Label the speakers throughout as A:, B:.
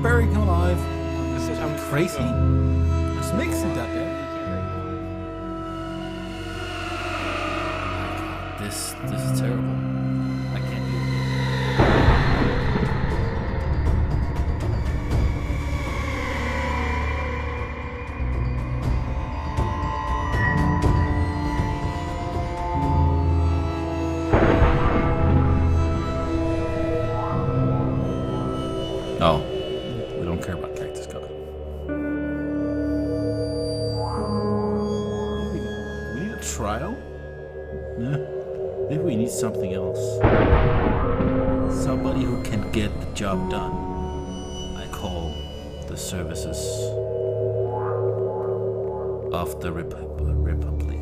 A: buried him alive.
B: This is how we
A: Crazy.
B: go.
A: This makes it that bad.
C: This is terrible. I can't do it. Oh, we don't care about Cactus God.
A: We need a trial? Nah. Maybe we need something else. Somebody who can get the job done.
C: I call the services of the Republic.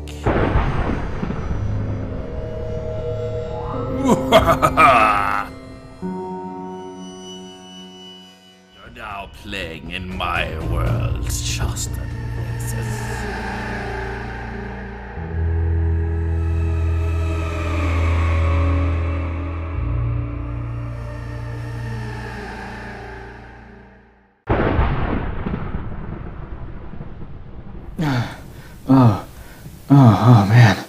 C: You're now playing in my world, Shawstin.
D: Oh man.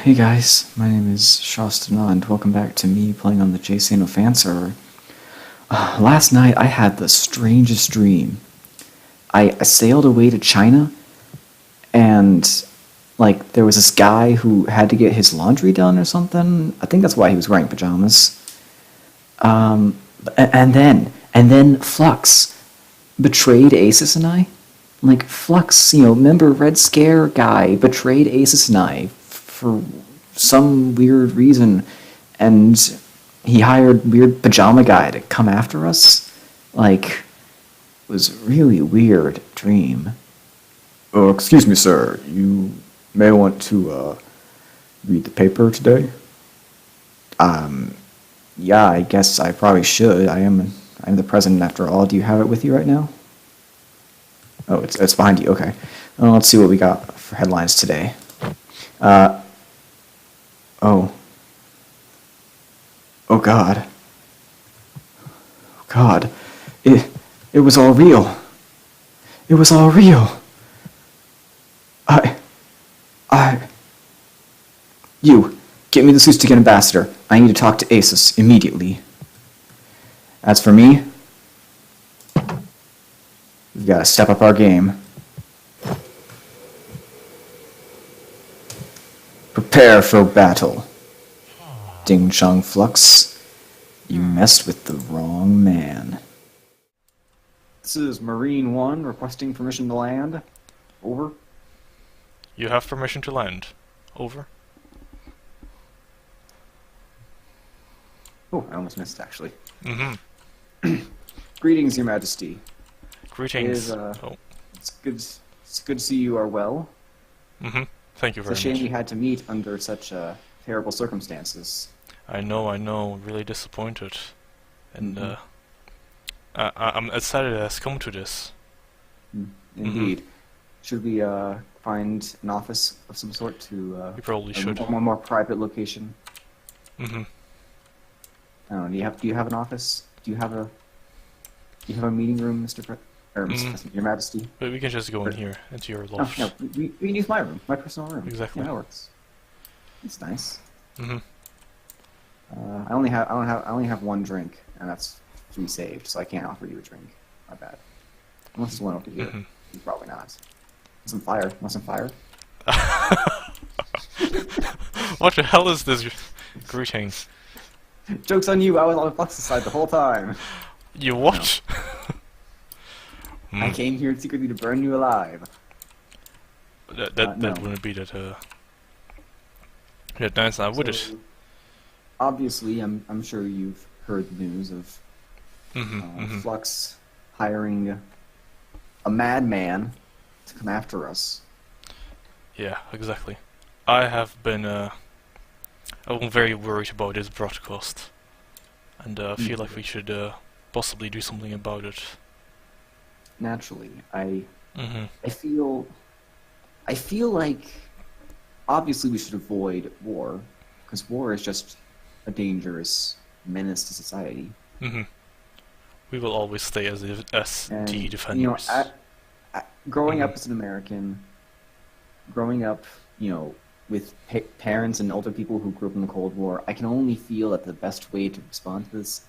D: Hey guys, my name is Shawstin and welcome back to me playing on the JFS fan server. Last night I had the strangest dream. I sailed away to China and like there was this guy who had to get his laundry done or something. I think that's why he was wearing pajamas. And then Flux betrayed Asus and I. Like, Flux, remember Red Scare guy betrayed Asus and I for some weird reason, and he hired weird pajama guy to come after us? Like, it was a really weird dream. Oh, excuse me, sir. You may want to, read the paper today? Yeah, I guess I probably should. I'm the president after all. Do you have it with you right now? Oh, it's behind you. Okay. Well, let's see what we got for headlines today. Oh. Oh God. Oh God. It was all real. It was all real. You, get me the Shawstin ambassador. I need to talk to Asus immediately. As for me, we've got to step up our game. Prepare for battle. Ding Chong Flux, you messed with the wrong man. This is Marine 1 requesting permission to land. Over.
B: You have permission to land. Over.
D: Oh, I almost missed actually.
B: Mm-hmm.
D: Greetings, Your Majesty.
B: Greetings.
D: It's good to see you are well.
B: Mm-hmm. Thank you very
D: It's
B: much.
D: a shame we had to meet under such terrible circumstances.
B: I know. Really disappointed. And,
D: Mhm.
B: I'm excited it has come to this.
D: Indeed. Should we find an office of some sort to
B: We probably should.
D: one more private location?
B: Mm-hmm.
D: I don't know. Do you have an office? Do you have a meeting room, Mr. President, Your Majesty?
B: But we can just go in here, into your
D: Oh,
B: loft.
D: no, we can use my room, my personal room.
B: Exactly.
D: Yeah, that works. It's nice.
B: Mm-hmm.
D: I only have one drink, and that's free saved, so I can't offer you a drink. My bad. Unless there's one over here.
B: Mhm.
D: Probably not. Want some fire? Want some fire?
B: What the hell is this? Greetings.
D: Joke's on you, I was on the Flux's side the whole time.
B: You what?
D: I came here secretly to burn you alive.
B: That
D: no.
B: wouldn't be that that nice. I would it.
D: So, obviously, I'm sure you've heard the news of Flux hiring a madman to come after us.
B: Yeah, exactly. I have been I'm very worried about this broadcast, and feel like we should possibly do something about it.
D: Naturally, I
B: Mm-hmm.
D: feel like obviously we should avoid war, because war is just a dangerous menace to society.
B: Mm-hmm. We will always stay as the
D: And,
B: defenders.
D: growing up as an American, growing up, with parents and older people who grew up in the Cold War, I can only feel that the best way to respond to this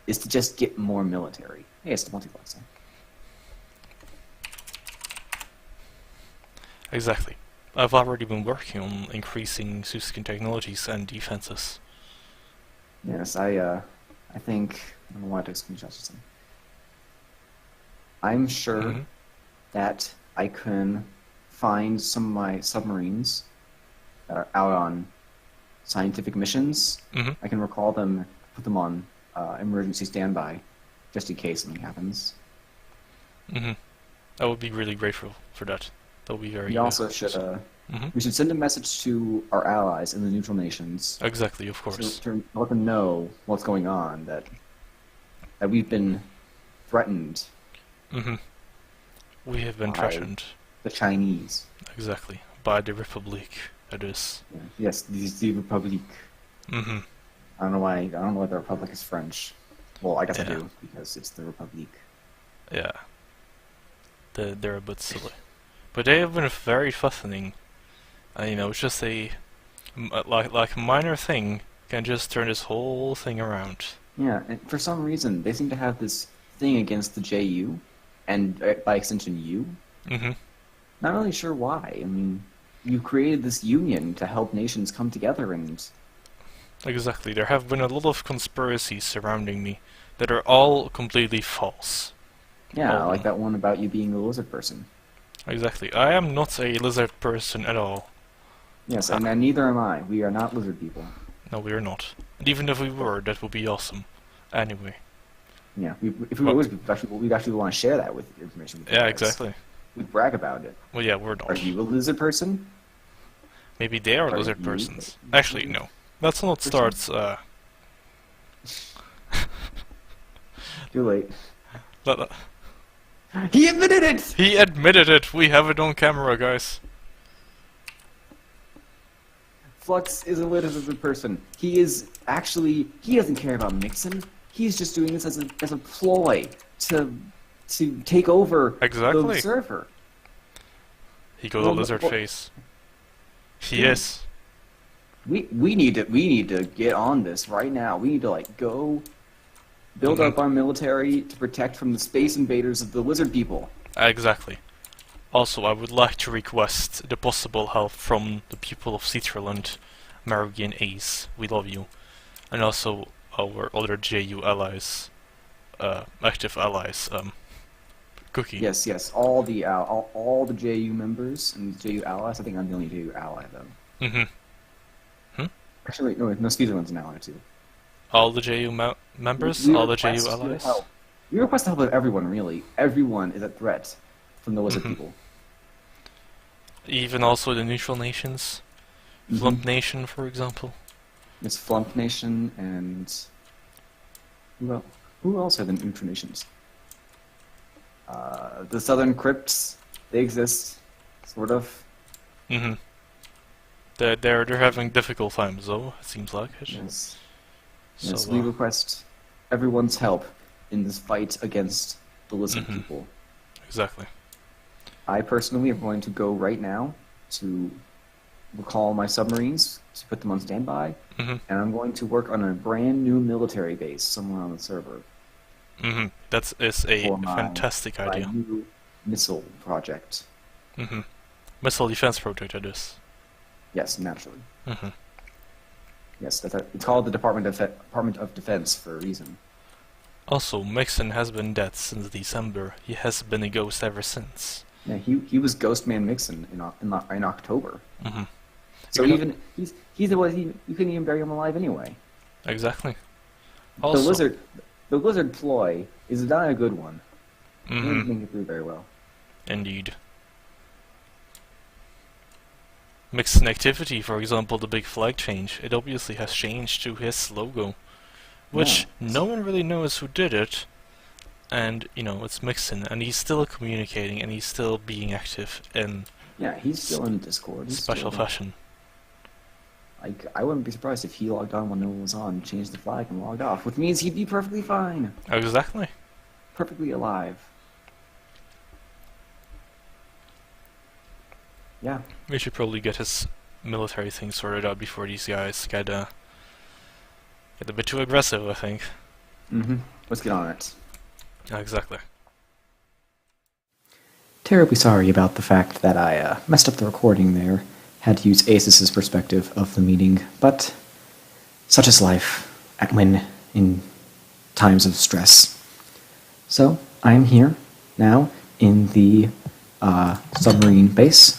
D: is to just get more military. Hey, it's the multiplexer.
B: Exactly. I've already been working on increasing Shawstin technologies and defenses.
D: Yes, I think I don't know why I took screenshots or something. I'm sure
B: Mhm.
D: that I can find some of my submarines that are out on scientific missions.
B: Mhm.
D: I can recall them, put them on emergency standby, just in case something happens.
B: Mhm. I would be really grateful for that. That would be very.
D: We also should
B: Mhm.
D: we should send a message to our allies in the neutral nations
B: Exactly, of course.
D: to let them know what's going on, that we've been threatened
B: Mhm. We have been
D: By-
B: threatened.
D: the Chinese.
B: Exactly. By the Republic. That is.
D: Yeah. Yes, the Republic.
B: Mhm.
D: I don't know why. I don't know why the Republic is French. Well, I guess I
B: Yeah.
D: do because it's the Republic.
B: Yeah. They're a bit silly. But they have been very fascinating. It's just like a minor thing can just turn this whole thing around.
D: Yeah, and for some reason they seem to have this thing against the JU, and by extension U.
B: Mm-hmm.
D: Not really sure why. I mean, you created this union to help nations come together, and
B: Exactly. There have been a lot of conspiracies surrounding me that are all completely false.
D: yeah,
B: Oh.
D: like that one about you being a lizard person.
B: Exactly. I am not a lizard person at all.
D: Yes, and neither am I. We are not lizard people.
B: No, we are not. And even if we were, that would be awesome. Anyway.
D: Yeah, if we were lizard people, we'd actually want to share that with information. With you
B: Yeah,
D: guys.
B: exactly.
D: We'd brag about it.
B: Well, yeah, we're
D: Are
B: not.
D: you a lizard person?
B: Maybe they are
D: Are
B: lizard
D: you-
B: persons. Actually, no. Let's not start,
D: Too late.
B: let-
D: He admitted it!
B: He admitted it! We have it on camera, guys.
D: Flux is a lizard person. He doesn't care about Mixon. He's just doing this as a ploy to take over
B: Exactly.
D: the server.
B: He got a
D: Well,
B: lizard
D: well-
B: face. He
D: Dude.
B: is.
D: We need to get on this right now. We need to go build
B: Mhm.
D: up our military to protect from the space invaders of the lizard people.
B: Exactly. Also, I would like to request the possible help from the people of Switzerland, Marugi and Ace. We love you. And also our other JU allies, active allies, Cookie.
D: Yes. All the JU members and JU allies. I think I'm the only JU ally though.
B: Mm-hmm.
D: Actually, no, Switzerland's an ally too.
B: All the JU members?
D: We
B: All the
D: request
B: JU
D: your
B: allies?
D: help. We request the help of everyone, really. Everyone is a threat from the lizard
B: Mhm.
D: people.
B: Even also the neutral nations?
D: Mhm.
B: Flump Nation, for example?
D: It's Flump Nation and who else are the neutral nations? The Southern Crypts. They exist, sort of.
B: Mm-hmm. They're having difficult times, though, it seems like it.
D: Yes.
B: So,
D: Yes, we request everyone's help in this fight against the lizard
B: Mhm.
D: people.
B: exactly.
D: I personally am going to go right now to recall my submarines, to put them on standby,
B: Mm-hmm.
D: and I'm going to work on a brand new military base somewhere on the server.
B: Mm-hmm. That is a
D: For my-
B: fantastic
D: My
B: idea.
D: new missile project.
B: Mm-hmm. Missile defense project, that is.
D: Yes, naturally.
B: Mm-hmm.
D: Yes, it's called the Department of Defense for a reason.
B: Also, Mixon has been dead since December. He has been a ghost ever since.
D: Yeah, he was Ghostman Mixon in October.
B: Mm-hmm.
D: So
B: Even
D: he's the one you couldn't even bury him alive anyway.
B: Exactly. Also,
D: The lizard ploy is not a good one. He didn't
B: Mm-hmm.
D: think it through very well.
B: Indeed. Mixon activity, for example, the big flag change, it obviously has changed to his logo. Which
D: Yeah.
B: no one really knows who did it. And, it's Mixon, and he's still communicating, and he's still being active in
D: Yeah, he's still in Discord. He's
B: special
D: still-
B: fashion.
D: I wouldn't be surprised if he logged on when no one was on, changed the flag, and logged off, which means he'd be perfectly fine.
B: Exactly.
D: perfectly alive. Yeah.
B: We should probably get his military thing sorted out before these guys get a bit too aggressive, I think.
D: Mm-hmm. Let's get on it.
B: Yeah, exactly.
D: Terribly sorry about the fact that I messed up the recording there. Had to use Asus's perspective of the meeting, but such is life when in times of stress. So, I am here now in the submarine base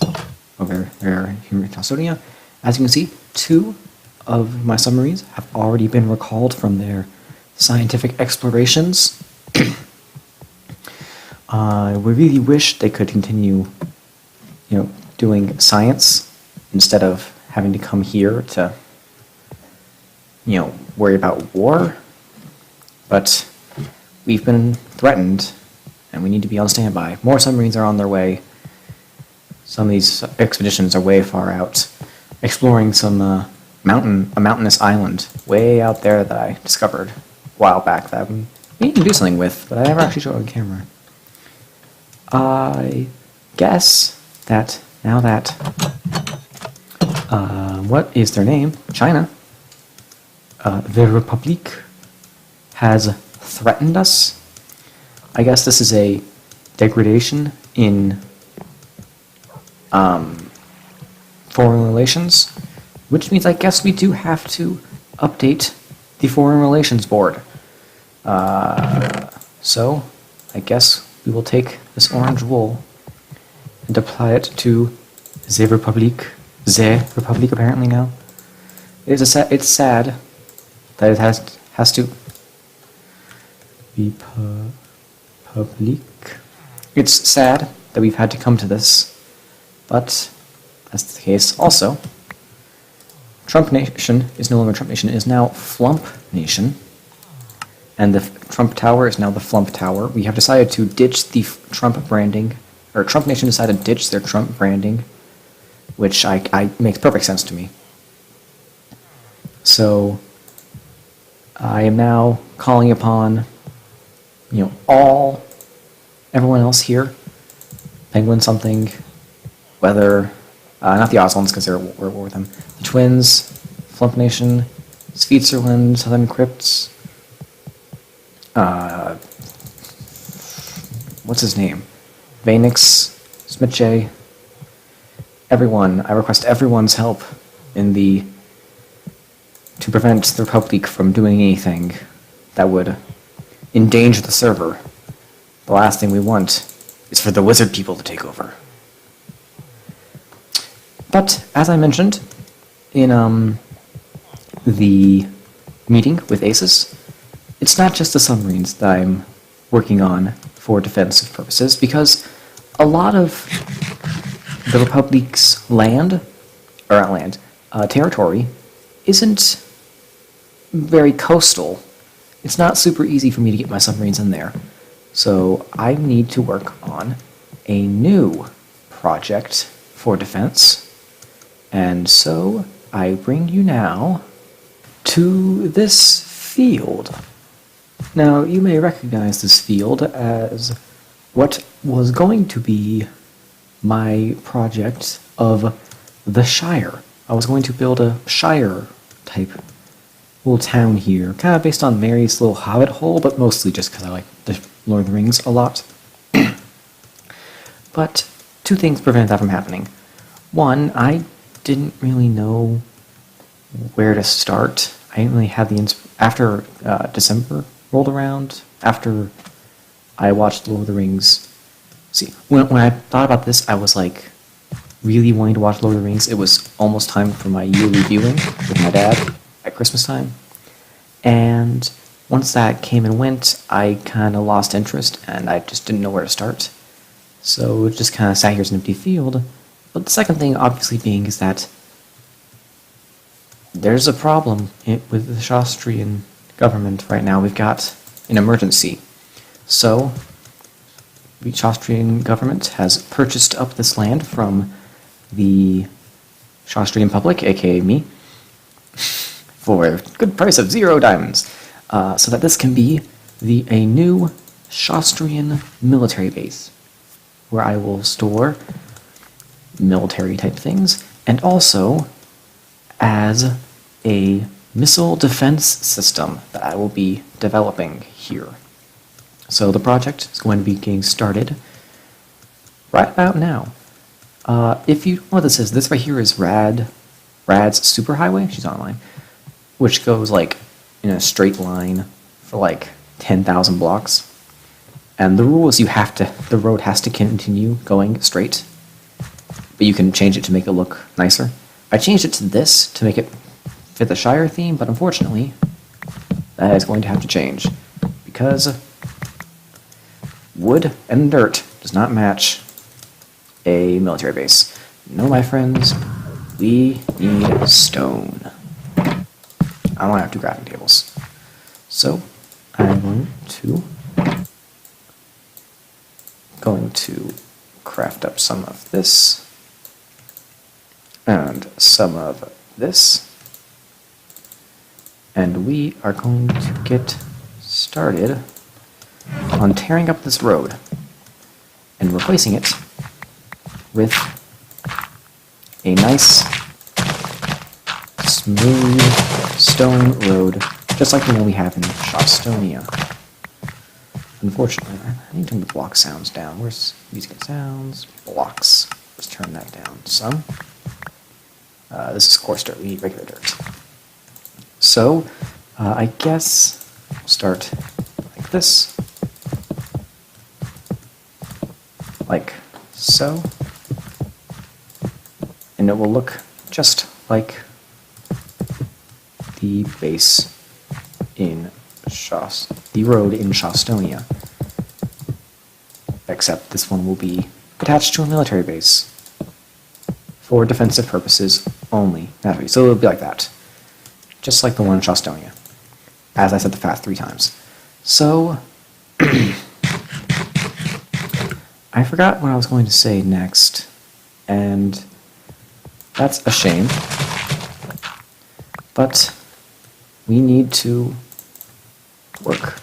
D: over there here in Shawstin. As you can see, 2 of my submarines have already been recalled from their scientific explorations. We really wish they could continue, doing science instead of having to come here to, worry about war. But we've been threatened, and we need to be on standby. More submarines are on their way. Some of these expeditions are way far out, exploring some mountainous island way out there that I discovered a while back that I'm needing to do something with, but I never actually showed it on camera. I guess that now that what is their name? China. The Republic has threatened us. I guess this is a degradation in foreign relations, which means I guess we do have to update the Foreign Relations Board. So, I guess we will take this orange wool and apply it to the Republic apparently now. It's sad that it has to be public. It's sad that we've had to come to this, but that's the case. Also, Trump Nation is no longer Trump Nation, it is now Flump Nation. And the Trump Tower is now the Flump Tower. We have decided to ditch the Trump branding, or Trump Nation decided to ditch their Trump branding, which makes perfect sense to me. So, I am now calling upon, everyone else here, Penguin something, whether, not the Oslans because we're at war with them, the Twins, Flump Nation, Switzerland, Southern Crypts, what's his name? Vanix, Smitjay, everyone. I request everyone's help to prevent the Republic from doing anything that would endanger the server. The last thing we want is for the wizard people to take over. But, as I mentioned, in the meeting with Asus, it's not just the submarines that I'm working on for defensive purposes, because a lot of the Republic's territory isn't very coastal. It's not super easy for me to get my submarines in there. So I need to work on a new project for defense. And so I bring you now to this field. Now, you may recognize this field as what was going to be my project of the Shire. I was going to build a Shire-type little town here, kind of based on Mary's little hobbit hole, but mostly just because I like the Lord of the Rings a lot. But 2 things prevent that from happening. One, I didn't really know where to start. I didn't really have after December rolled around, after I watched Lord of the Rings. See, when I thought about this, I was like really wanting to watch Lord of the Rings. It was almost time for my yearly viewing with my dad at Christmas time. And once that came and went, I kind of lost interest, and I just didn't know where to start. So it just kind of sat here as an empty field. But the second thing, obviously, being is that there's a problem with the Shawstrian government right now. We've got an emergency. So, the Shawstrian government has purchased up this land from the Shawstrian public, aka me, for a good price of 0 diamonds, so that this can be a new Shawstin military base, where I will store military type things, and also as a missile defense system that I will be developing here. So the project is going to be getting started right about now. If you know what this is, this right here is Rad's superhighway. She's online, which goes like in a straight line for like 10,000 blocks. And the rule is the road has to continue going straight, but you can change it to make it look nicer. I changed it to this to make it fit the Shire theme, but unfortunately, that is going to have to change because wood and dirt does not match a military base. No, my friends, we need stone. I want to have 2 crafting tables. So, I'm going to craft up some of this and some of this. And we are going to get started on tearing up this road and replacing it with a nice, smooth stone road, just like the one we have in Shawstonia. Unfortunately, I need to turn the block sounds down. Where's music and sounds? Blocks. Let's turn that down some. This is coarse dirt. We need regular dirt. So, I guess we'll start like this. Like so. And it will look just like the base in the road in Shawstonia. Except this one will be attached to a military base for defensive purposes only. Naturally. So it'll be like that. Just like the one in Shawstonia. As I said the path 3 times. So I forgot what I was going to say next, and that's a shame. But we need to work.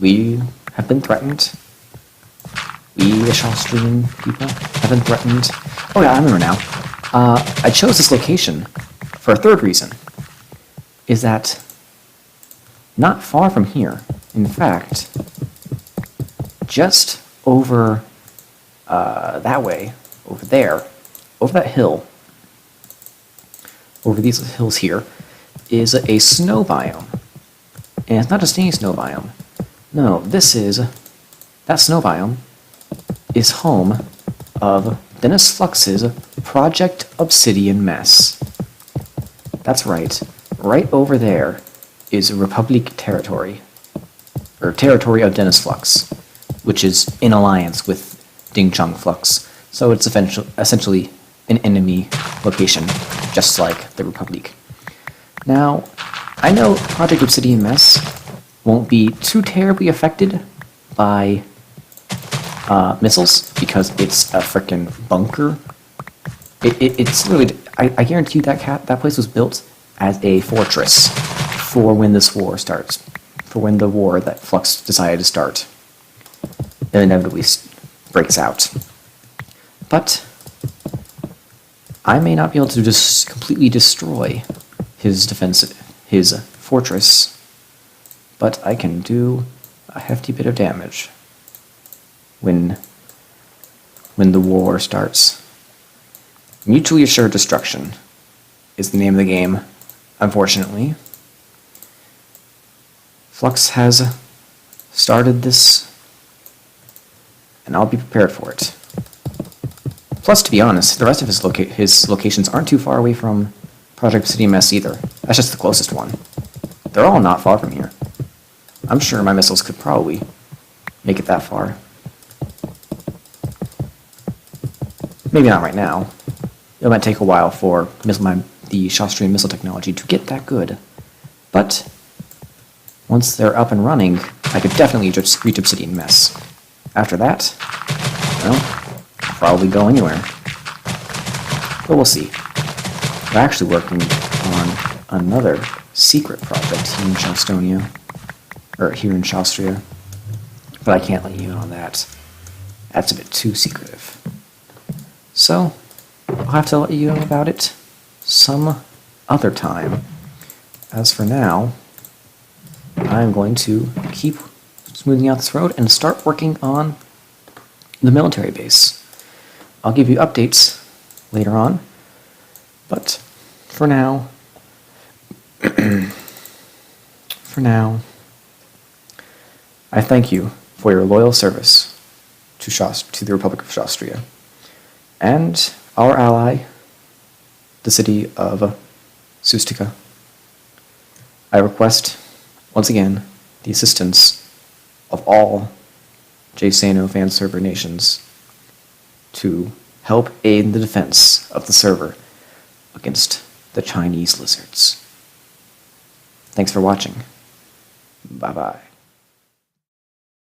D: We have been threatened. We, the Shawstin people, have been threatened. Oh yeah, I remember now. I chose this location for a 3rd reason. Is that not far from here, in fact, just over that way, over there, over that hill, over these hills here, is a snow biome. And it's not just any snow biome. No, that snow biome is home of Dennis Flux's Project Obsidian mess. That's right. Right over there is Republic territory, or territory of Dennis Flux, which is in alliance with Ding Chong Flux. So it's essentially an enemy location, just like the Republic. Now, I know Project Obsidian Mess won't be too terribly affected by missiles, because it's a frickin' bunker. It's literally, I guarantee you that place was built as a fortress for when this war starts, for when the war that Flux decided to start inevitably breaks out. But I may not be able to just completely destroy his fortress, but I can do a hefty bit of damage when the war starts. Mutually assured destruction is the name of the game, unfortunately. Flux has started this, and I'll be prepared for it. Plus, to be honest, the rest of his locations aren't too far away from Project Obsidian Mess either. That's just the closest one. They're all not far from here. I'm sure my missiles could probably make it that far. Maybe not right now. It might take a while for the Shawstin missile technology to get that good. But once they're up and running, I could definitely just reach Obsidian Mess. After that, well, I'll probably go anywhere. But we'll see. We're actually working on another secret project here in Shawstonia. or here in Shawstria, but I can't let you in on that. That's a bit too secretive. So, I'll have to let you know about it some other time. As for now, I'm going to keep smoothing out this road and start working on the military base. I'll give you updates later on, but for now, I thank you for your loyal service to the Republic of Shawstria and our ally, the city of Sustica. I request, once again, the assistance of all JSano fan server nations to help aid in the defense of the server against the Chinese lizards. Thanks for watching. Bye-bye.